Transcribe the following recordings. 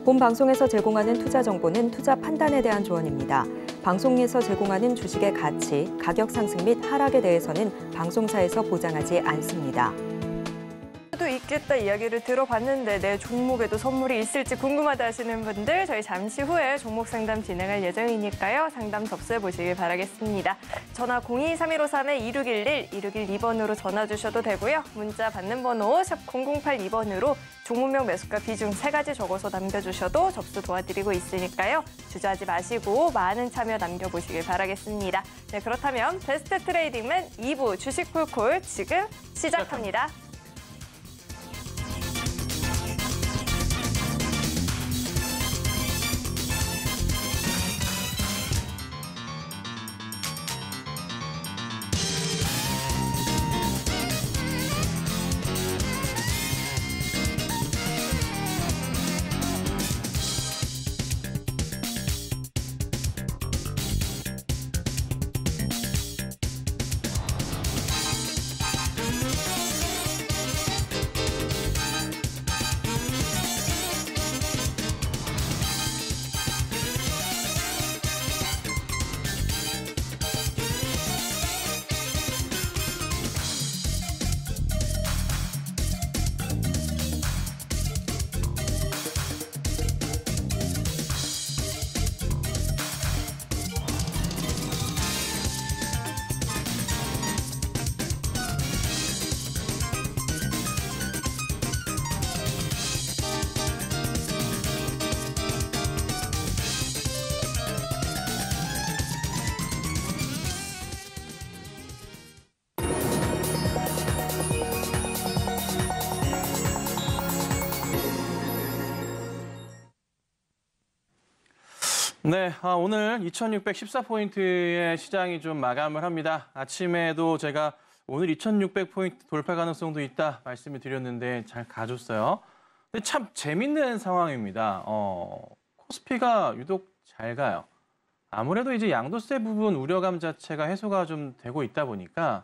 본 방송에서 제공하는 투자 정보는 투자 판단에 대한 조언입니다. 방송에서 제공하는 주식의 가치, 가격 상승 및 하락에 대해서는 방송사에서 보장하지 않습니다. 도 있겠다 이야기를 들어봤는데 내 종목에도 선물이 있을지 궁금하다 하시는 분들 저희 잠시 후에 종목 상담 진행할 예정이니까요. 상담 접수해 보시길 바라겠습니다. 전화 02-3153-2611, 2612번으로 전화 주셔도 되고요. 문자 받는 번호 샵 0082번으로 종목명 매수가 비중 3가지 적어서 남겨주셔도 접수 도와드리고 있으니까요. 주저하지 마시고 많은 참여 남겨보시길 바라겠습니다. 네, 그렇다면 베스트 트레이딩맨 2부 주식 콜콜 지금 시작합니다. 네, 오늘 2614포인트의 시장이 좀 마감을 합니다. 아침에도 제가 오늘 2600포인트 돌파 가능성도 있다 말씀을 드렸는데 잘 가줬어요. 근데 참 재밌는 상황입니다. 코스피가 유독 잘 가요. 아무래도 이제 양도세 부분 우려감 자체가 해소가 좀 되고 있다 보니까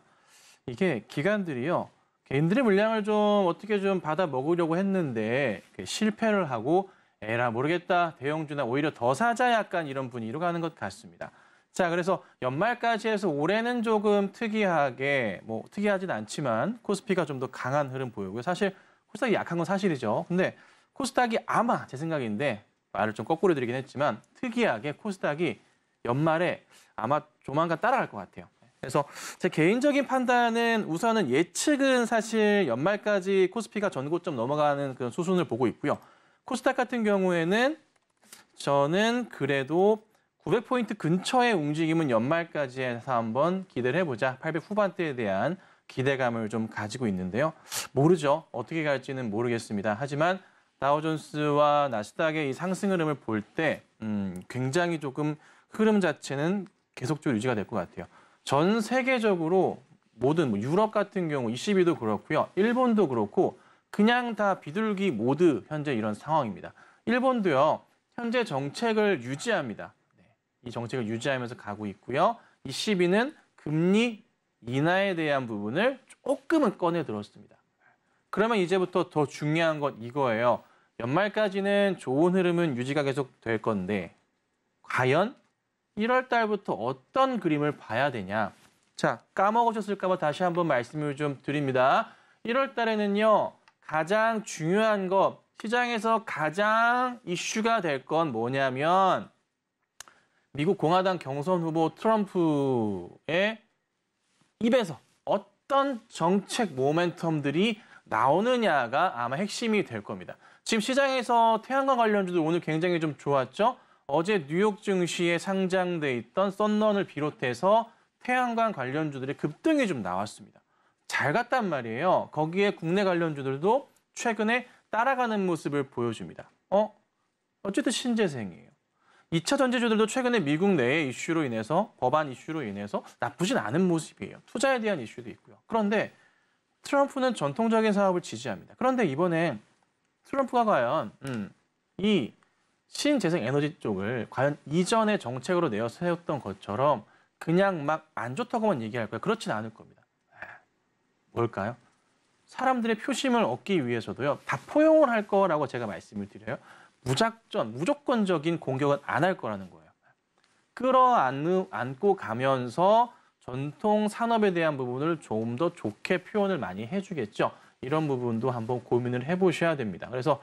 이게 기관들이요. 개인들의 물량을 좀 어떻게 좀 받아 먹으려고 했는데 실패를 하고 에라 모르겠다. 대형주나 오히려 더 사자 약간 이런 분위기로 가는 것 같습니다. 자, 그래서 연말까지 해서 올해는 조금 특이하게, 특이하진 않지만 코스피가 좀 더 강한 흐름 보이고요. 사실 코스닥이 약한 건 사실이죠. 근데 코스닥이 아마 제 생각인데 말을 좀 거꾸로 드리긴 했지만 특이하게 코스닥이 연말에 아마 조만간 따라갈 것 같아요. 그래서 제 개인적인 판단은 우선은 예측은 사실 연말까지 코스피가 전고점 넘어가는 그런 수순을 보고 있고요. 코스닥 같은 경우에는 저는 그래도 900포인트 근처의 움직임은 연말까지 해서 한번 기대를 해보자. 800 후반대에 대한 기대감을 좀 가지고 있는데요. 모르죠. 어떻게 갈지는 모르겠습니다. 하지만 다우존스와 나스닥의 이 상승 흐름을 볼 때 굉장히 조금 흐름 자체는 계속적으로 유지가 될 것 같아요. 전 세계적으로 모든 유럽 같은 경우 ECB도 그렇고요. 일본도 그렇고 그냥 다 비둘기 모드 현재 이런 상황입니다. 일본도요. 현재 정책을 유지합니다. 이 정책을 유지하면서 가고 있고요. ECB는 금리 인하에 대한 부분을 조금은 꺼내 들었습니다. 그러면 이제부터 더 중요한 건 이거예요. 연말까지는 좋은 흐름은 유지가 계속 될 건데 과연 1월 달부터 어떤 그림을 봐야 되냐. 자, 까먹으셨을까 봐 다시 한번 말씀을 좀 드립니다. 1월 달에는요. 가장 중요한 것, 시장에서 가장 이슈가 될 건 뭐냐면 미국 공화당 경선 후보 트럼프의 입에서 어떤 정책 모멘텀들이 나오느냐가 아마 핵심이 될 겁니다. 지금 시장에서 태양광 관련주들 오늘 굉장히 좀 좋았죠? 어제 뉴욕 증시에 상장돼 있던 썬런을 비롯해서 태양광 관련주들의 급등이 좀 나왔습니다. 잘 갔단 말이에요. 거기에 국내 관련주들도 최근에 따라가는 모습을 보여줍니다. 어쨌든 신재생이에요. 2차 전지주들도 최근에 미국 내의 이슈로 인해서 법안 이슈로 인해서 나쁘진 않은 모습이에요. 투자에 대한 이슈도 있고요. 그런데 트럼프는 전통적인 사업을 지지합니다. 그런데 이번에 트럼프가 과연 이 신재생 에너지 쪽을 과연 이전의 정책으로 내어 세웠던 것처럼 그냥 막 안 좋다고만 얘기할까요? 그렇진 않을 겁니다. 뭘까요? 사람들의 표심을 얻기 위해서도요. 다 포용을 할 거라고 제가 말씀을 드려요. 무조건적인 공격은 안 할 거라는 거예요. 끌어안고 가면서 전통 산업에 대한 부분을 좀 더 좋게 표현을 많이 해주겠죠. 이런 부분도 한번 고민을 해보셔야 됩니다. 그래서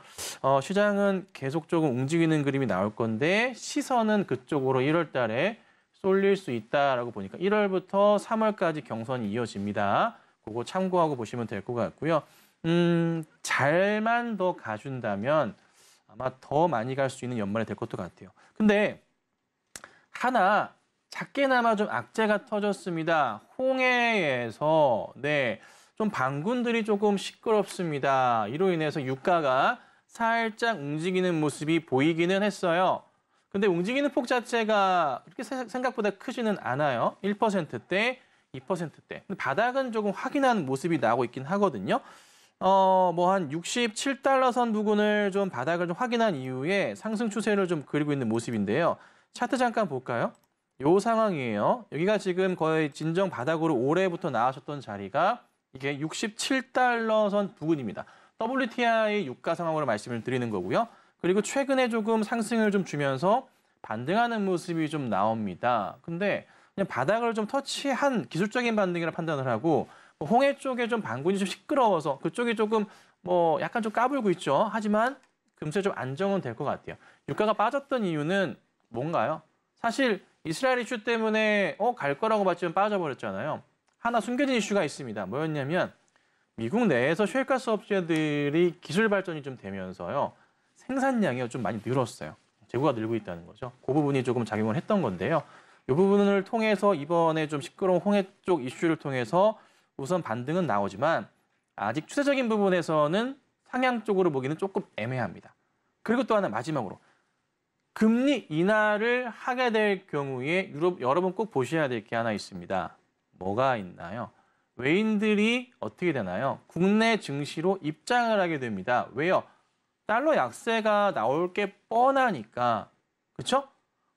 시장은 계속적으로 움직이는 그림이 나올 건데 시선은 그쪽으로 1월 달에 쏠릴 수 있다라고 보니까 1월부터 3월까지 경선이 이어집니다. 그거 참고하고 보시면 될 것 같고요. 잘만 더 가준다면 아마 더 많이 갈 수 있는 연말이 될 것도 같아요. 근데 하나 작게나마 좀 악재가 터졌습니다. 홍해에서 좀 방군들이 조금 시끄럽습니다. 이로 인해서 유가가 살짝 움직이는 모습이 보이기는 했어요. 근데 움직이는 폭 자체가 그렇게 생각보다 크지는 않아요. 1%대, 2%대. 근데 바닥은 조금 확인한 모습이 나오고 있긴 하거든요. 뭐 한 67달러 선 부근을 좀 바닥을 좀 확인한 이후에 상승 추세를 좀 그리고 있는 모습인데요. 차트 잠깐 볼까요? 요 상황이에요. 여기가 지금 거의 진정 바닥으로 올해부터 나와셨던 자리가 이게 67달러 선 부근입니다. WTI 유가 상황으로 말씀을 드리는 거고요. 그리고 최근에 조금 상승을 좀 주면서 반등하는 모습이 좀 나옵니다. 근데 그냥 바닥을 좀 터치한 기술적인 반등이라 판단을 하고 홍해 쪽에 좀 방군이 좀 시끄러워서 그쪽이 조금 뭐 약간 좀 까불고 있죠. 하지만 금세 좀 안정은 될 것 같아요. 유가가 빠졌던 이유는 뭔가요? 사실 이스라엘 이슈 때문에 갈 거라고 봤지만 빠져버렸잖아요. 하나 숨겨진 이슈가 있습니다. 뭐였냐면 미국 내에서 셰일가스 업체들이 기술 발전이 좀 되면서요. 생산량이 좀 많이 늘었어요. 재고가 늘고 있다는 거죠. 그 부분이 조금 작용을 했던 건데요. 이 부분을 통해서 이번에 좀 시끄러운 홍해 쪽 이슈를 통해서 우선 반등은 나오지만 아직 추세적인 부분에서는 상향 쪽으로 보기는 조금 애매합니다. 그리고 또 하나 마지막으로 금리 인하를 하게 될 경우에 여러분 꼭 보셔야 될 게 하나 있습니다. 뭐가 있나요? 외인들이 어떻게 되나요? 국내 증시로 입장을 하게 됩니다. 왜요? 달러 약세가 나올 게 뻔하니까. 그렇죠?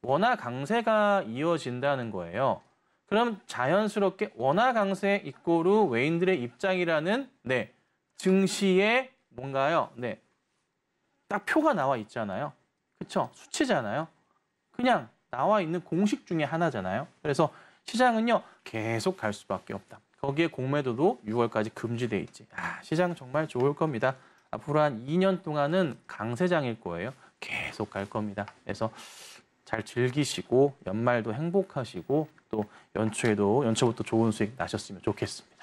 원화 강세가 이어진다는 거예요. 그럼 자연스럽게 원화 강세 이꼬르 외인들의 입장이라는 증시에 뭔가요? 딱 표가 나와 있잖아요. 그렇죠? 수치잖아요. 그냥 나와 있는 공식 중에 하나잖아요. 그래서 시장은요. 계속 갈 수밖에 없다. 거기에 공매도도 6월까지 금지돼 있지. 시장 정말 좋을 겁니다. 앞으로 한 2년 동안은 강세장일 거예요. 계속 갈 겁니다. 그래서 잘 즐기시고 연말도 행복하시고 또 연초부터 좋은 수익 나셨으면 좋겠습니다.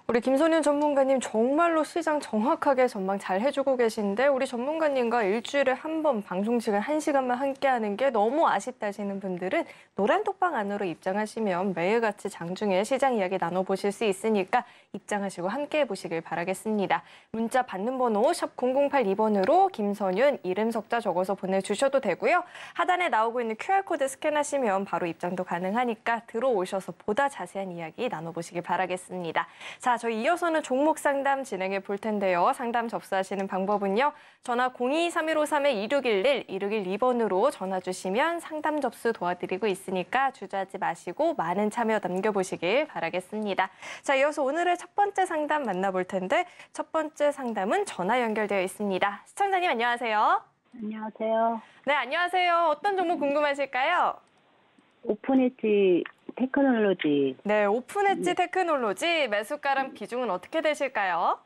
우리 김선윤 전문가님 정말로 시장 정확하게 전망 잘 해주고 계신데 우리 전문가님과 일주일에 한 번 방송 시간 1시간만 함께하는 게 너무 아쉽다 하시는 분들은 노란 톡방 안으로 입장하시면 매일같이 장중에 시장 이야기 나눠보실 수 있으니까 입장하시고 함께해 보시길 바라겠습니다. 문자 받는 번호 샵 0082번으로 김선윤 이름 석자 적어서 보내주셔도 되고요. 하단에 나오고 있는 QR코드 스캔하시면 바로 입장도 가능하니까 들어오셔서 보다 자세한 이야기 나눠보시길 바라겠습니다. 자, 저희 이어서는 종목 상담 진행해 볼 텐데요. 상담 접수하시는 방법은요. 전화 023153-2611, 2612번으로 전화 주시면 상담 접수 도와드리고 있으니까 주저하지 마시고 많은 참여 남겨보시길 바라겠습니다. 자, 이어서 오늘의 첫 번째 상담 만나볼 텐데 첫 번째 상담은 전화 연결되어 있습니다. 시청자님 안녕하세요. 안녕하세요. 네, 안녕하세요. 어떤 종목 궁금하실까요? 오픈엣지 테크놀로지. 네, 오픈엣지 테크놀로지 매수가랑 비중은 어떻게 되실까요?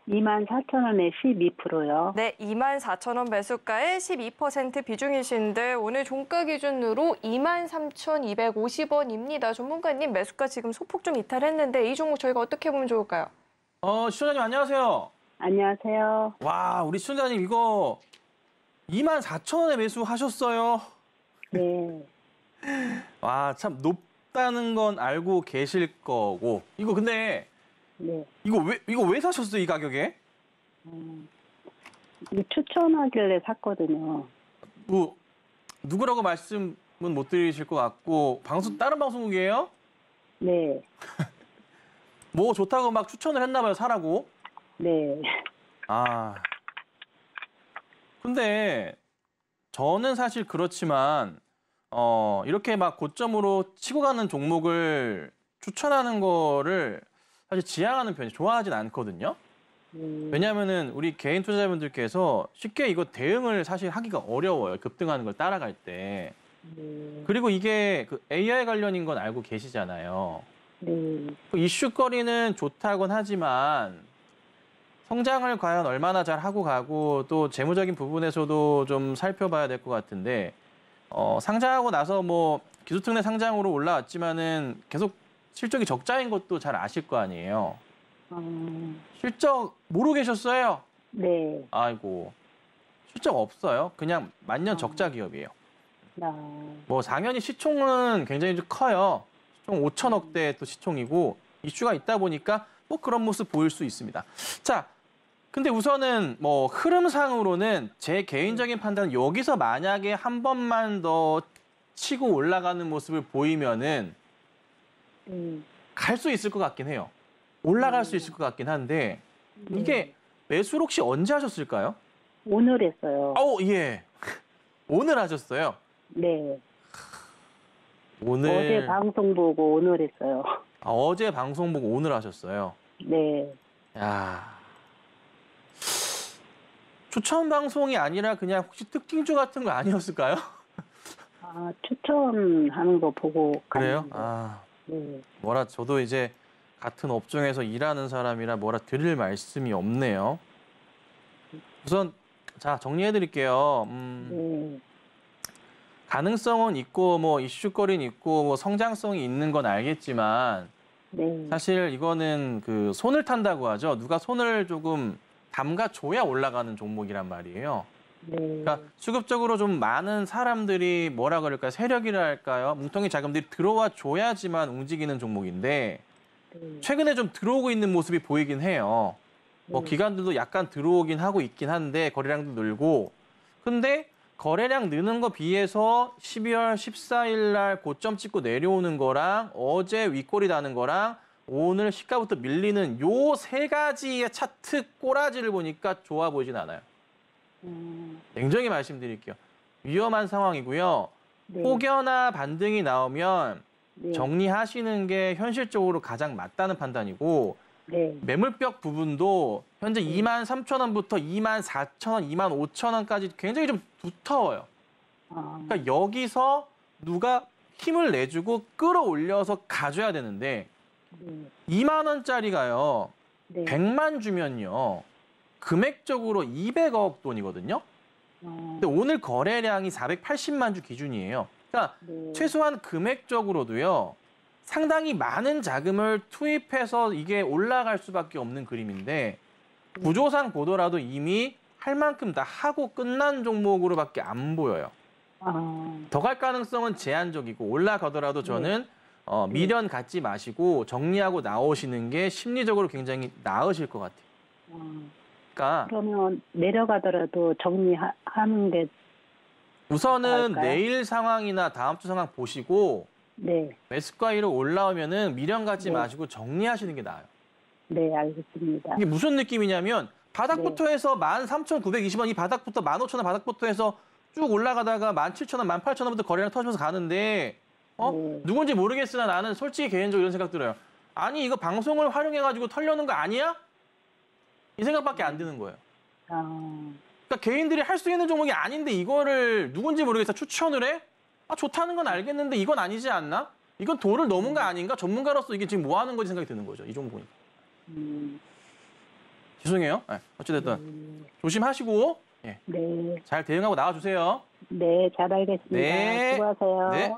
24,000원에 12%요. 네, 24,000원 매수가에 12% 비중이신데 오늘 종가 기준으로 23,250원입니다. 전문가님 매수가 지금 소폭 좀 이탈했는데 이 종목 저희가 어떻게 보면 좋을까요? 시청자님 안녕하세요. 안녕하세요. 와, 우리 시청자님 이거 24,000원에 매수하셨어요. 네. 와, 참 높다는 건 알고 계실 거고. 이거 근데 네. 이거 왜 사셨어요, 이 가격에? 추천하길래 샀거든요. 뭐 누구라고 말씀은 못 드리실 것 같고 다른 방송국이에요? 네. 뭐 좋다고 막 추천을 했나 봐요, 사라고. 네. 근데 저는 사실 그렇지만 이렇게 막 고점으로 치고 가는 종목을 추천하는 거를 사실 지향하는 편이 좋아하진 않거든요. 왜냐하면은 우리 개인 투자자분들께서 쉽게 이거 대응을 사실 하기가 어려워요. 급등하는 걸 따라갈 때. 그리고 이게 그 AI 관련인 건 알고 계시잖아요. 그 이슈거리는 좋다곤 하지만 성장을 과연 얼마나 잘 하고 가고 또 재무적인 부분에서도 좀 살펴봐야 될 것 같은데 상장하고 나서 뭐 기술특례 상장으로 올라왔지만은 계속 실적이 적자인 것도 잘 아실 거 아니에요. 실적 모르고 계셨어요? 네. 아이고 실적 없어요. 그냥 만년 적자 기업이에요. 뭐 당연히 시총은 굉장히 좀 커요. 시총 5천억대 또 시총이고 이슈가 있다 보니까 뭐 그런 모습 보일 수 있습니다. 자, 근데 우선은 뭐 흐름상으로는 제 개인적인 판단은 여기서 만약에 한 번만 더 치고 올라가는 모습을 보이면은 갈 수 있을 것 같긴 해요. 올라갈 수 있을 것 같긴 한데 이게 매수를 혹시 언제 하셨을까요? 오늘 했어요. 예. 오늘 하셨어요? 네. 오늘 어제 방송 보고 오늘 했어요. 어제 방송 보고 오늘 하셨어요. 네. 야. 추천 방송이 아니라 그냥 혹시 특징주 같은 거 아니었을까요? 추천하는 거 보고 그래요? 갔는데. 네. 뭐라 저도 이제 같은 업종에서 일하는 사람이라 뭐라 드릴 말씀이 없네요. 우선 자 정리해 드릴게요. 네. 가능성은 있고 뭐 이슈거리는 있고 뭐 성장성이 있는 건 알겠지만 네. 사실 이거는 그 손을 탄다고 하죠. 누가 손을 조금 담가줘야 올라가는 종목이란 말이에요. 네. 그러니까 수급적으로 좀 많은 사람들이 뭐라 그럴까요? 세력이랄까요? 뭉텅이 자금들이 들어와 줘야지만 움직이는 종목인데 최근에 좀 들어오고 있는 모습이 보이긴 해요. 뭐 기관들도 약간 들어오긴 하고 있긴 한데 거래량도 늘고. 근데 거래량 느는 거 비해서 12월 14일 날 고점 찍고 내려오는 거랑 어제 윗꼬리 다는 거랑 오늘 시가부터 밀리는 요 세 가지의 차트 꼬라지를 보니까 좋아 보이진 않아요. 냉정히 말씀드릴게요. 위험한 상황이고요. 네. 혹여나 반등이 나오면 네. 정리하시는 게 현실적으로 가장 맞다는 판단이고 네. 매물벽 부분도 현재 23,000원부터 24,000원, 25,000원까지 굉장히 좀 두터워요. 그러니까 여기서 누가 힘을 내주고 끌어올려서 가져야 되는데 2만 원짜리가요. 네. 100만 주면요. 금액적으로 200억 돈이거든요. 근데 오늘 거래량이 480만 주 기준이에요. 그러니까 최소한 금액적으로도요. 상당히 많은 자금을 투입해서 이게 올라갈 수밖에 없는 그림인데 구조상 보더라도 이미 할 만큼 다 하고 끝난 종목으로밖에 안 보여요. 더 갈 가능성은 제한적이고 올라가더라도 저는 미련 갖지 마시고 정리하고 나오시는 게 심리적으로 굉장히 나으실 것 같아요. 그러니까 그러면 내려가더라도 정리하는 게 우선은 나을까요? 내일 상황이나 다음 주 상황 보시고 네. 매수가위로 올라오면은 미련 갖지 네. 마시고 정리하시는 게 나아요. 네, 알겠습니다. 이게 무슨 느낌이냐면 바닥부터 해서 13,920원 이 바닥부터 15,000원 바닥부터 해서 쭉 올라가다가 17,000원, 18,000원부터 거래량 터지면서 가는데 누군지 모르겠으나 나는 솔직히 개인적으로 이런 생각 들어요. 아니 이거 방송을 활용해가지고 털려는 거 아니야? 이 생각밖에 안 드는 거예요. 그러니까 개인들이 할 수 있는 종목이 아닌데 이거를 누군지 모르겠어 추천을 해? 좋다는 건 알겠는데 이건 아니지 않나? 이건 도를 넘은 거 아닌가? 전문가로서 이게 지금 뭐 하는 거지 생각이 드는 거죠. 이 종목 보니까. 죄송해요. 네, 어찌됐든 조심하시고 네. 잘 대응하고 나와주세요. 네, 잘 알겠습니다. 네. 수고하세요. 네.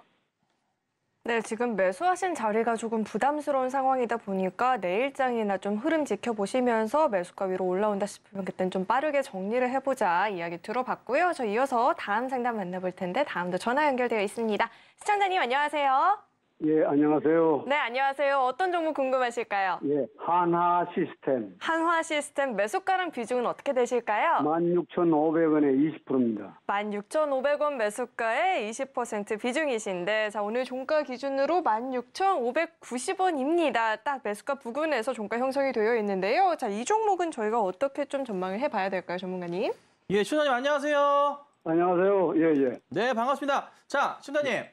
네, 지금 매수하신 자리가 조금 부담스러운 상황이다 보니까 내일장이나 좀 흐름 지켜보시면서 매수가 위로 올라온다 싶으면 그땐 좀 빠르게 정리를 해보자 이야기 들어봤고요. 저 이어서 다음 상담 만나볼 텐데 다음도 전화 연결되어 있습니다. 시청자님 안녕하세요. 예, 안녕하세요. 네, 안녕하세요. 어떤 종목 궁금하실까요? 예, 한화 시스템 한화 시스템 매수가랑 비중은 어떻게 되실까요? 16,500원에 20%입니다. 16,500원 매수가에 20% 비중이신데 자 오늘 종가 기준으로 16,590원입니다. 딱 매수가 부근에서 종가 형성이 되어 있는데요. 자, 이 종목은 저희가 어떻게 좀 전망을 해봐야 될까요, 전문가님? 예, 신원님 안녕하세요. 안녕하세요. 예, 예. 네, 반갑습니다. 자, 신원님.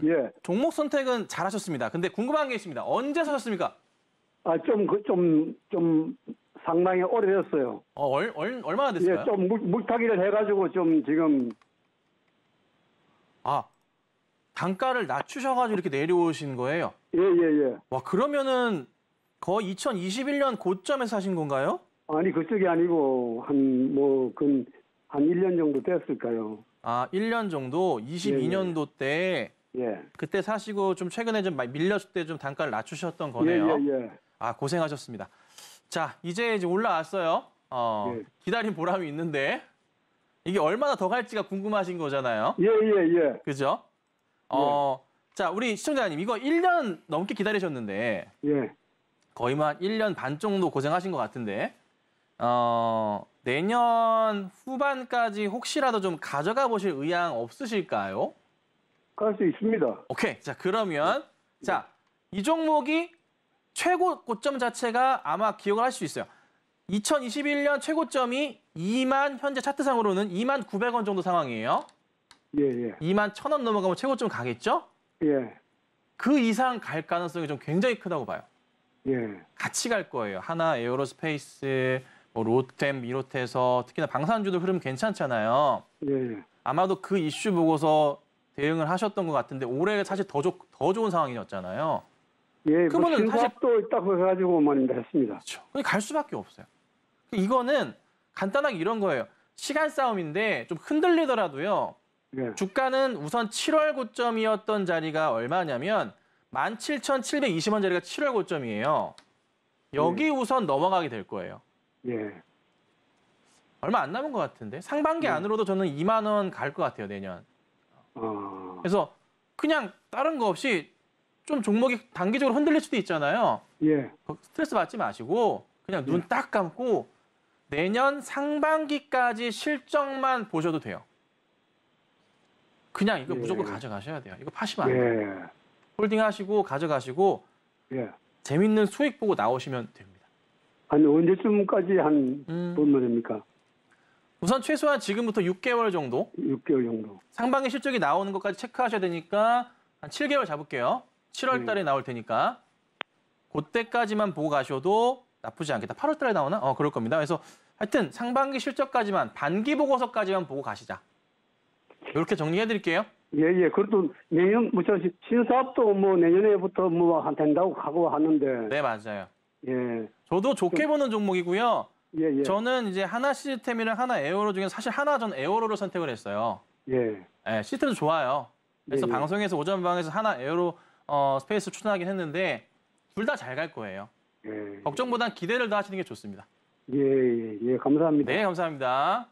예. 종목 선택은 잘하셨습니다. 근데 궁금한 게 있습니다. 언제 사셨습니까? 상당히 오래됐어요. 얼마나 됐어요? 예, 좀 물타기를 해가지고 좀 지금 아, 단가를 낮추셔가지고 이렇게 내려오신 거예요? 예. 와, 그러면은 거의 2021년 고점에서 사신 건가요? 아니 그쪽이 아니고 한 1년 정도 됐을까요? 아, 1년 정도? 22년도 때 예. 그때 사시고 좀 최근에 좀 밀렸을 때 좀 단가를 낮추셨던 거네요. 예. 아, 고생하셨습니다. 자, 이제 올라왔어요. 예. 기다린 보람이 있는데 이게 얼마나 더 갈지가 궁금하신 거잖아요. 예. 그죠? 자, 우리 시청자님, 이거 1년 넘게 기다리셨는데 예. 거의 한 1년 반 정도 고생하신 것 같은데 내년 후반까지 혹시라도 좀 가져가 보실 의향 없으실까요? 갈 수 있습니다. 오케이. 자, 그러면 자, 이 종목이 최고 고점 자체가 아마 기억을 할 수 있어요. 2021년 최고점이 현재 차트상으로는 21,900원 정도 상황이에요. 예. 21,000원 넘어가면 최고점 가겠죠? 예. 그 이상 갈 가능성이 좀 굉장히 크다고 봐요. 예. 같이 갈 거예요. 하나 에어로스페이스, 뭐 롯템 비롯해서 특히나 방산주도 흐름 괜찮잖아요. 예. 아마도 그 이슈 보고서 대응을 하셨던 것 같은데 올해 사실 더 좋은 상황이었잖아요. 예. 그분은 신사업도 있다고 해가지고 말입니다. 했습니다. 그렇죠. 갈 수밖에 없어요. 이거는 간단하게 이런 거예요. 시간 싸움인데 좀 흔들리더라도요. 예. 주가는 우선 7월 고점이었던 자리가 얼마냐면 17,720원 자리가 7월 고점이에요. 여기 우선 넘어가게 될 거예요. 예. 얼마 안 남은 것 같은데 상반기 안으로도 저는 2만 원 갈 것 같아요, 내년. 그래서 그냥 다른 거 없이 좀 종목이 단기적으로 흔들릴 수도 있잖아요. 예. 스트레스 받지 마시고 그냥 눈 딱 감고 내년 상반기까지 실적만 보셔도 돼요. 그냥 이거 무조건 가져가셔야 돼요. 이거 파시면 안 돼요. 홀딩하시고 가져가시고 재밌는 수익 보고 나오시면 됩니다. 한 언제쯤까지 보면 됩니까? 우선 최소한 지금부터 6개월 정도 6개월 정도. 상반기 실적이 나오는 것까지 체크하셔야 되니까 한 7개월 잡을게요. 7월 달에 나올 테니까 그때까지만 보고 가셔도 나쁘지 않겠다. 8월 달에 나오나? 그럴 겁니다. 그래서 하여튼 상반기 실적까지만 반기 보고서까지만 보고 가시자. 이렇게 정리해 드릴게요. 예. 그래도 내년 신사업도 내년에부터 된다고 하고 하는데. 네, 맞아요. 예. 저도 좋게 보는 종목이고요. 예. 저는 이제 하나 시스템이랑 하나 에어로 중에 사실 전 에어로를 선택을 했어요. 예. 시스템도 좋아요. 그래서 예. 방송에서 오전 방에서 하나 에어로 스페이스 추천하긴 했는데 둘 다 잘 갈 거예요. 예. 걱정보단 기대를 더 하시는 게 좋습니다. 예. 감사합니다. 네, 감사합니다.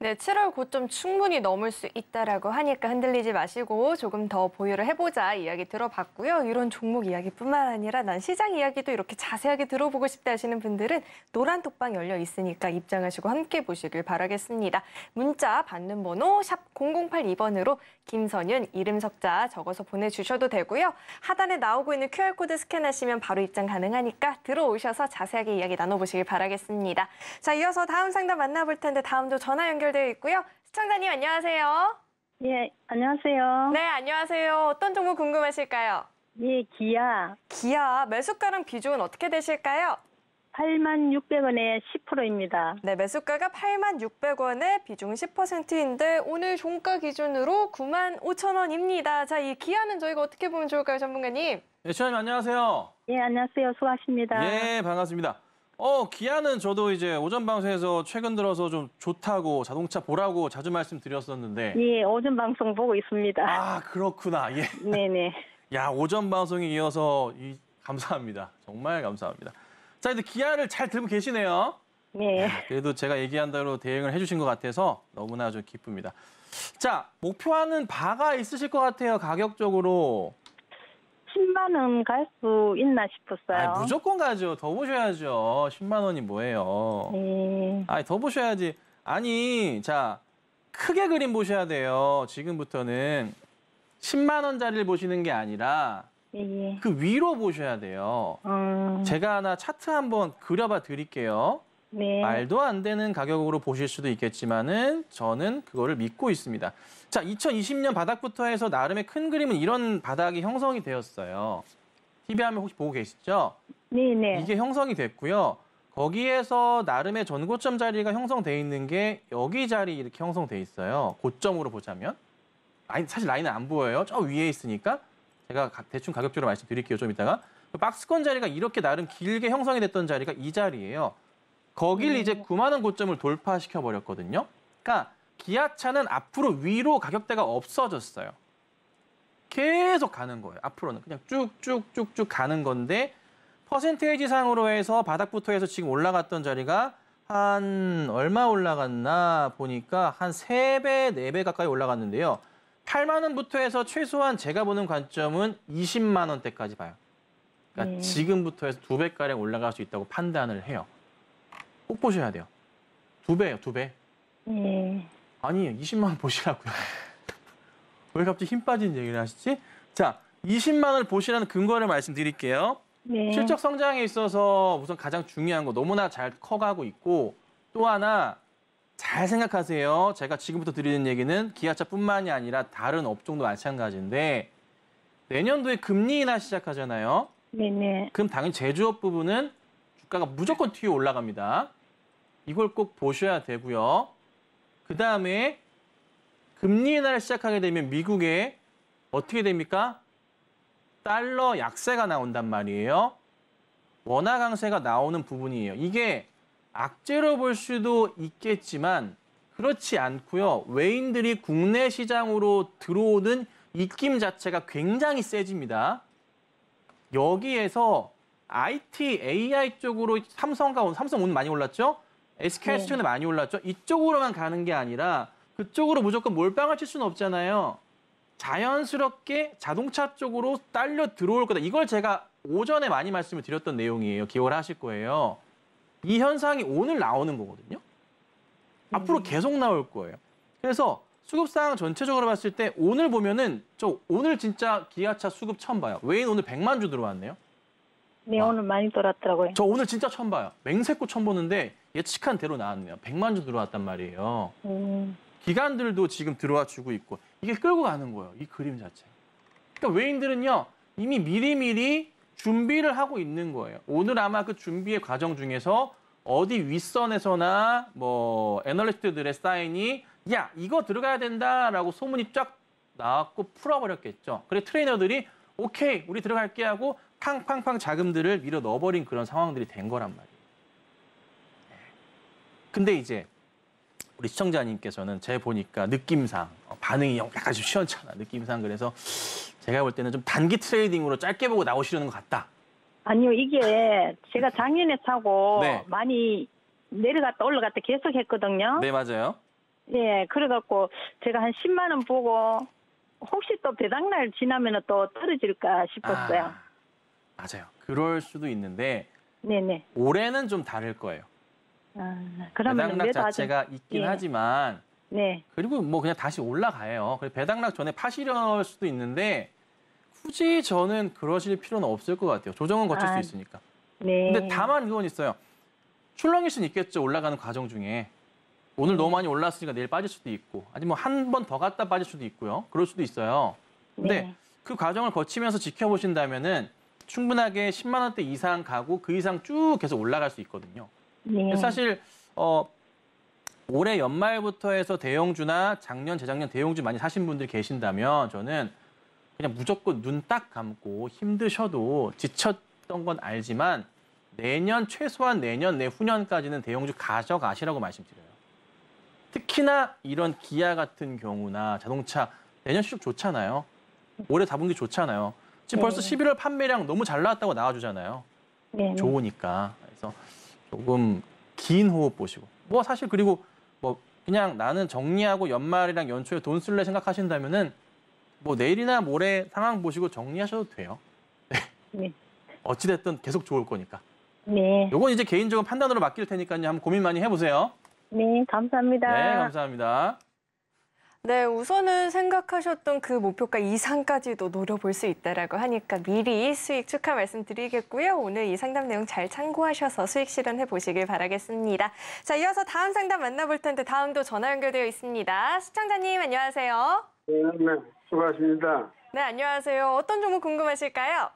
네, 7월 고점 충분히 넘을 수 있다라고 하니까 흔들리지 마시고 조금 더 보유를 해보자 이야기 들어봤고요. 이런 종목 이야기뿐만 아니라 난 시장 이야기도 이렇게 자세하게 들어보고 싶다 하시는 분들은 노란 톡방 열려 있으니까 입장하시고 함께 보시길 바라겠습니다. 문자 받는 번호 샵 0082번으로 김선윤 이름 석자 적어서 보내주셔도 되고요. 하단에 나오고 있는 QR코드 스캔하시면 바로 입장 가능하니까 들어오셔서 자세하게 이야기 나눠보시길 바라겠습니다. 자, 이어서 다음 상담 만나볼 텐데 다음도 전화 연결되어 있고요. 시청자님 안녕하세요. 예, 안녕하세요. 네, 안녕하세요. 어떤 종목 궁금하실까요? 예, 기아 기아 매수가랑 비중은 어떻게 되실까요? 86,000원에 10%입니다. 네, 매수가가 86,600원에 비중 10%인데 오늘 종가 기준으로 95,000원입니다. 자, 이 기아는 저희가 어떻게 보면 좋을까요, 전문가님? 네, 시장님 안녕하세요. 예, 안녕하세요. 수고하십니다. 예, 반갑습니다. 기아는 저도 이제 오전 방송에서 최근 들어서 좀 좋다고 자동차 보라고 자주 말씀드렸었는데. 예, 오전 방송 보고 있습니다. 아, 그렇구나. 예. 네네. 야, 오전 방송에 이어서 감사합니다. 정말 감사합니다. 자, 이제 기아를 잘 들고 계시네요. 네. 그래도 제가 얘기한 대로 대응을 해주신 것 같아서 너무나 좀 기쁩니다. 자, 목표하는 바가 있으실 것 같아요, 가격적으로. 10만 원 갈 수 있나 싶었어요. 무조건 가죠. 더 보셔야죠. 10만 원이 뭐예요. 네. 더 보셔야지. 아니, 자, 크게 그림 보셔야 돼요. 지금부터는 10만 원짜리를 보시는 게 아니라 예. 그 위로 보셔야 돼요. 제가 하나 차트 한번 그려봐 드릴게요. 네. 말도 안 되는 가격으로 보실 수도 있겠지만은 저는 그거를 믿고 있습니다. 자, 2020년 바닥부터 해서 나름의 큰 그림은 이런 바닥이 형성이 되었어요. TV 화면 혹시 보고 계시죠? 네네. 이게 형성이 됐고요. 거기에서 나름의 전고점 자리가 형성돼 있는 게 여기 자리 이렇게 형성돼 있어요. 고점으로 보자면. 사실 라인은 안 보여요. 저 위에 있으니까. 제가 대충 가격적으로 말씀드릴게요. 좀 이따가. 박스권 자리가 이렇게 나름 길게 형성이 됐던 자리가 이 자리예요. 거길 이제 9만 원 고점을 돌파시켜 버렸거든요. 그러니까 기아차는 앞으로 위로 가격대가 없어졌어요. 계속 가는 거예요. 앞으로는 그냥 쭉쭉쭉쭉 가는 건데 퍼센테이지 상으로 해서 바닥부터 해서 지금 올라갔던 자리가 한 얼마 올라갔나 보니까 한 3배, 4배 가까이 올라갔는데요. 8만 원부터 해서 최소한 제가 보는 관점은 20만 원대까지 봐요. 그러니까 지금부터 해서 2배가량 올라갈 수 있다고 판단을 해요. 꼭 보셔야 돼요. 2배예요, 2배. 아니, 20만 원 보시라고요. 왜 갑자기 힘 빠진 얘기를 하시지? 자, 20만 원을 보시라는 근거를 말씀드릴게요. 네. 실적 성장에 있어서 우선 가장 중요한 거 너무나 잘 커가고 있고 또 하나 잘 생각하세요. 제가 지금부터 드리는 얘기는 기아차뿐만이 아니라 다른 업종도 마찬가지인데 내년도에 금리 인하 시작하잖아요. 네네. 그럼 당연히 제조업 부분은 주가가 무조건 튀어 올라갑니다. 이걸 꼭 보셔야 되고요. 그다음에 금리 인하를 시작하게 되면 미국에 어떻게 됩니까? 달러 약세가 나온단 말이에요. 원화 강세가 나오는 부분이에요. 이게 악재로 볼 수도 있겠지만 그렇지 않고요. 외인들이 국내 시장으로 들어오는 입김 자체가 굉장히 세집니다. 여기에서 IT, AI 쪽으로 삼성 오늘 많이 올랐죠? SK하이스톤이 많이 올랐죠? 이쪽으로만 가는 게 아니라 그쪽으로 무조건 몰빵을 칠 수는 없잖아요. 자연스럽게 자동차 쪽으로 딸려 들어올 거다. 이걸 제가 오전에 많이 말씀을 드렸던 내용이에요. 기억을 하실 거예요. 이 현상이 오늘 나오는 거거든요. 앞으로 계속 나올 거예요. 그래서 수급 상황 전체적으로 봤을 때 오늘 보면은 오늘 진짜 기아차 수급 처음 봐요. 외인 오늘 100만 주 들어왔네요. 네, 오늘 많이 돌았더라고요. 저 오늘 진짜 처음 봐요. 맹세코 처음 보는데 예측한 대로 나왔네요. 100만 주 들어왔단 말이에요. 기관들도 지금 들어와 주고 있고 이게 끌고 가는 거예요. 이 그림 자체. 그러니까 외인들은요. 이미 미리미리 준비를 하고 있는 거예요. 오늘 아마 그 준비의 과정 중에서 어디 윗선에서나 뭐 애널리스트들의 사인이 야 이거 들어가야 된다라고 소문이 쫙 나왔고 풀어버렸겠죠. 그래 트레이너들이 오케이 우리 들어갈게 하고 팡팡팡 자금들을 밀어 넣어버린 그런 상황들이 된 거란 말이에요. 근데 이제 우리 시청자님께서는 제가 보니까 느낌상 반응이 약간 좀 시원찮아. 느낌상 그래서 제가 볼 때는 좀 단기 트레이딩으로 짧게 보고 나오시려는 것 같다. 아니요, 이게 제가 작년에 사고 네. 많이 내려갔다 올라갔다 계속 했거든요. 네, 맞아요. 예, 그래갖고 제가 한 10만 원 보고 혹시 또 배당날 지나면 또 떨어질까 싶었어요. 맞아요. 그럴 수도 있는데 네네. 올해는 좀 다를 거예요. 그러면 배당락 자체가 있긴 예. 하지만 네. 그리고 뭐 그냥 다시 올라가요. 그래서 배당락 전에 파시려할 수도 있는데 굳이 저는 그러실 필요는 없을 것 같아요. 조정은 거칠 수 있으니까. 네. 근데 다만 그건 있어요. 출렁일 수는 있겠죠. 올라가는 과정 중에. 오늘 너무 많이 올랐으니까 내일 빠질 수도 있고 아니면 한 번 더 갔다 빠질 수도 있고요. 그럴 수도 있어요. 근데 네. 그 과정을 거치면서 지켜보신다면은 충분하게 10만 원대 이상 가고 그 이상 쭉 계속 올라갈 수 있거든요. 네. 사실 올해 연말부터 해서 대형주나 작년, 재작년 대형주 많이 사신 분들이 계신다면 저는 그냥 무조건 눈 딱 감고 힘드셔도 지쳤던 건 알지만 내년 최소한 내년 내후년까지는 대형주 가져가시라고 말씀드려요. 특히나 이런 기아 같은 경우나 자동차 내년 실적 좋잖아요. 올해 4분기 좋잖아요. 지금 벌써 11월 판매량 너무 잘 나왔다고 나와주잖아요. 네. 좋으니까. 그래서 조금 긴 호흡 보시고. 뭐 사실 그리고 뭐 그냥 나는 정리하고 연말이랑 연초에 돈 쓸래 생각하신다면은 뭐 내일이나 모레 상황 보시고 정리하셔도 돼요. 네. 어찌됐든 계속 좋을 거니까. 네. 요건 이제 개인적인 판단으로 맡길 테니까요. 한번 고민 많이 해보세요. 네, 감사합니다. 네, 감사합니다. 네, 우선은 생각하셨던 그 목표가 이상까지도 노려볼 수 있다라고 하니까 미리 수익 축하 말씀드리겠고요. 오늘 이 상담 내용 잘 참고하셔서 수익 실현해 보시길 바라겠습니다. 자, 이어서 다음 상담 만나볼 텐데 다음도 전화 연결되어 있습니다. 시청자님 안녕하세요. 네, 수고하십니다. 네, 안녕하세요. 어떤 종목 궁금하실까요?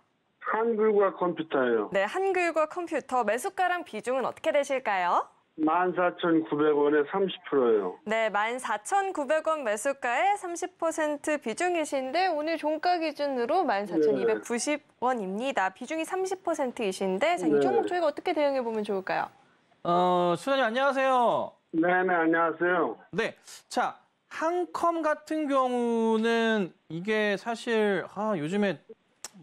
한글과 컴퓨터요. 네, 한글과 컴퓨터 매수가랑 비중은 어떻게 되실까요? 14,900원에 30%요. 네, 14,900원 매수가에 30% 비중이신데 오늘 종가 기준으로 14,290원입니다. 비중이 30%이신데 자, 이 네. 종목 저희가 어떻게 대응해 보면 좋을까요? 수사님 안녕하세요. 네네, 안녕하세요. 네, 자 한컴 같은 경우는 이게 사실 요즘에